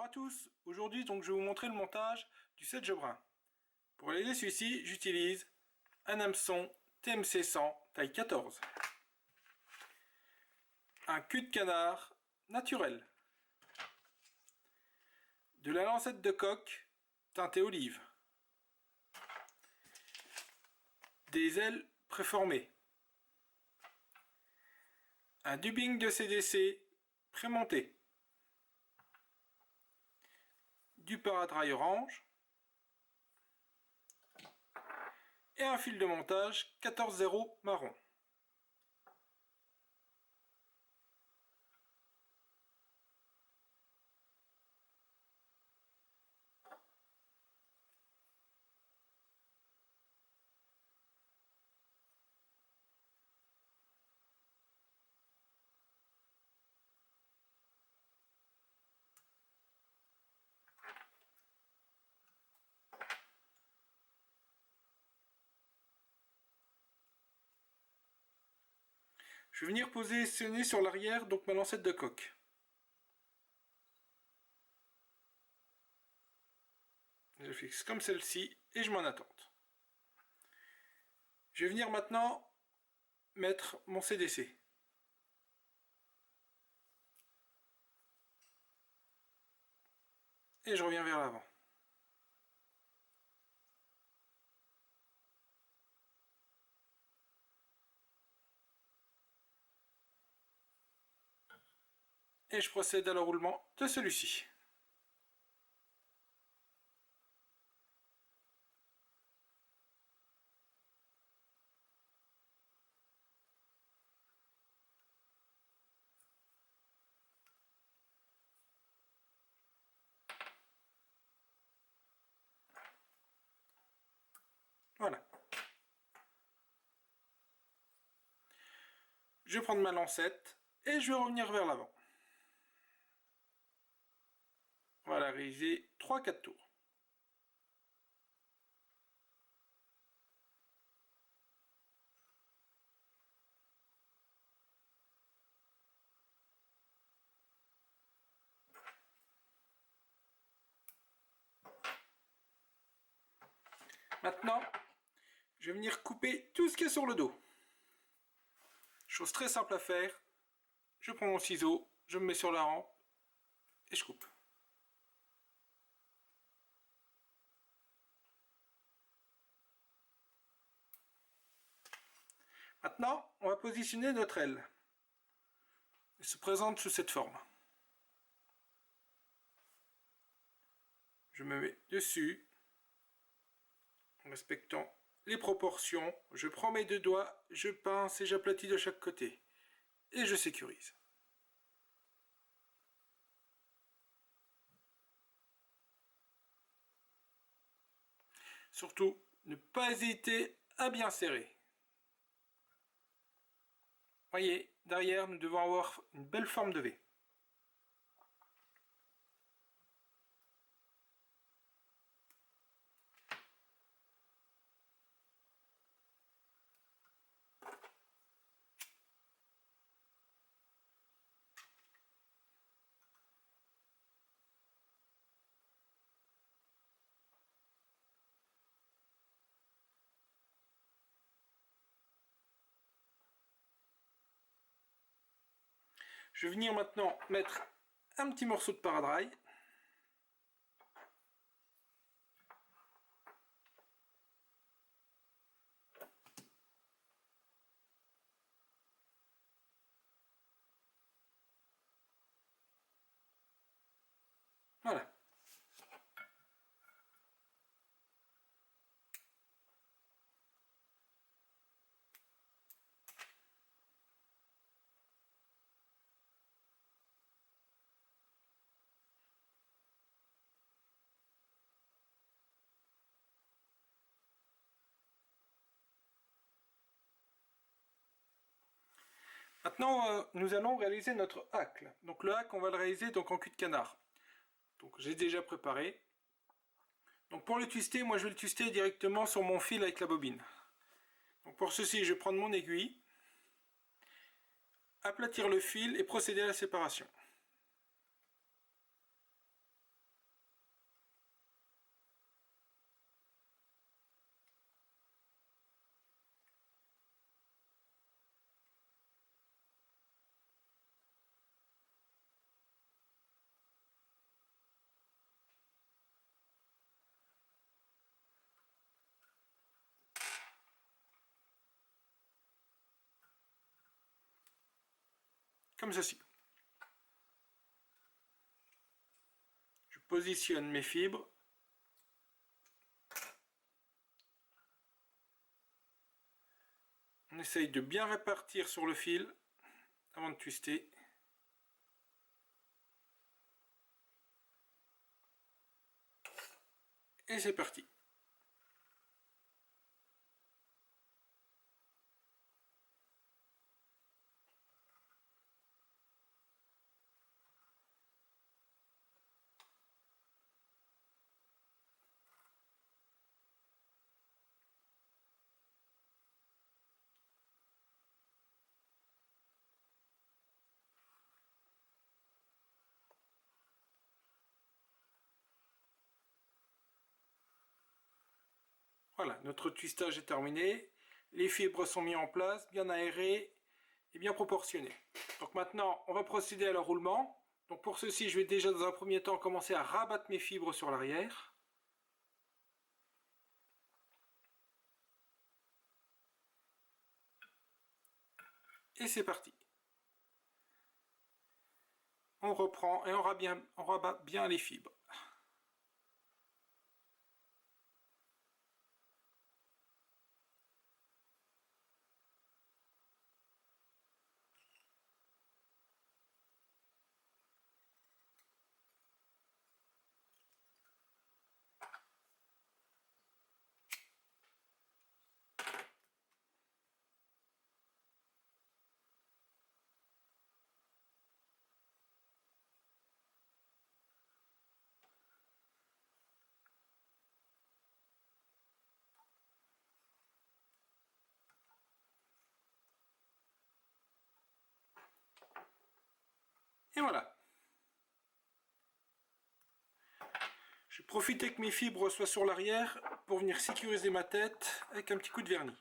Bonjour à tous, aujourd'hui donc je vais vous montrer le montage du sedge brun. Pour réaliser celui-ci, j'utilise un hameçon TMC 100 taille 14, un cul de canard naturel, de la lancette de coque teintée olive, des ailes préformées, un dubbing de CDC prémonté, du paradrail orange et un fil de montage 14-0 marron. Je vais venir positionner sur l'arrière donc ma lancette de coque. Je fixe comme celle-ci et je m'en attente. Je vais venir maintenant mettre mon CDC. Et je reviens vers l'avant. Et je procède à l'enroulement de celui-ci. Voilà. Je vais prendre ma lancette et je vais revenir vers l'avant. Voilà, réaliser 3-4 tours. Maintenant, je vais venir couper tout ce qui est sur le dos. Chose très simple à faire. Je prends mon ciseau, je me mets sur la rampe et je coupe. Maintenant, on va positionner notre aile. Elle se présente sous cette forme. Je me mets dessus, en respectant les proportions. Je prends mes deux doigts, je pince et j'aplatis de chaque côté. Et je sécurise. Surtout, ne pas hésiter à bien serrer. Voyez, derrière, nous devons avoir une belle forme de V. Je vais venir maintenant mettre un petit morceau de paradrail. Voilà. Maintenant, nous allons réaliser notre hacle. Donc le hack, on va le réaliser donc en cul de canard. Donc j'ai déjà préparé. Donc pour le twister, moi je vais le twister directement sur mon fil avec la bobine. Donc pour ceci, je vais prendre mon aiguille, aplatir le fil et procéder à la séparation. comme ceci. Je positionne mes fibres. On essaye de bien répartir sur le fil avant de twister. Et c'est parti. Voilà, notre twistage est terminé. Les fibres sont mises en place, bien aérées et bien proportionnées. Donc maintenant, on va procéder à leur roulement. Donc pour ceci, je vais déjà dans un premier temps commencer à rabattre mes fibres sur l'arrière. Et c'est parti. On reprend et on rabat bien les fibres. Et voilà. Je vais profiter que mes fibres soient sur l'arrière pour venir sécuriser ma tête avec un petit coup de vernis.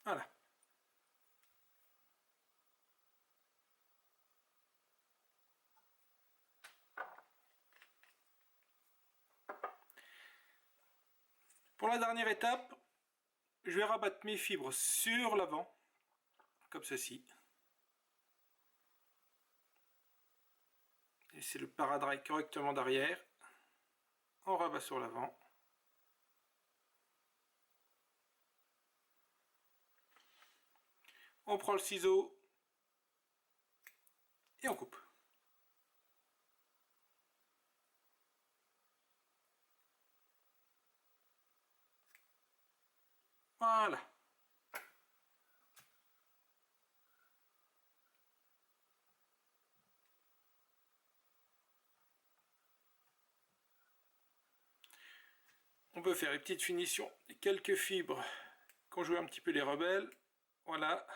Voilà. Pour la dernière étape, je vais rabattre mes fibres sur l'avant, comme ceci. Et c'est le paradrail correctement derrière. On rabat sur l'avant. On prend le ciseau et on coupe. Voilà. On peut faire les petites finitions et quelques fibres qui ont joué un petit peu les rebelles. Voilà.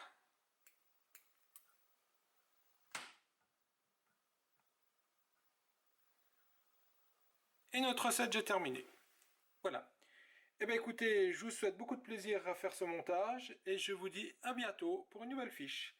Et notre recette est terminée. Voilà. Eh bien écoutez, je vous souhaite beaucoup de plaisir à faire ce montage et je vous dis à bientôt pour une nouvelle fiche.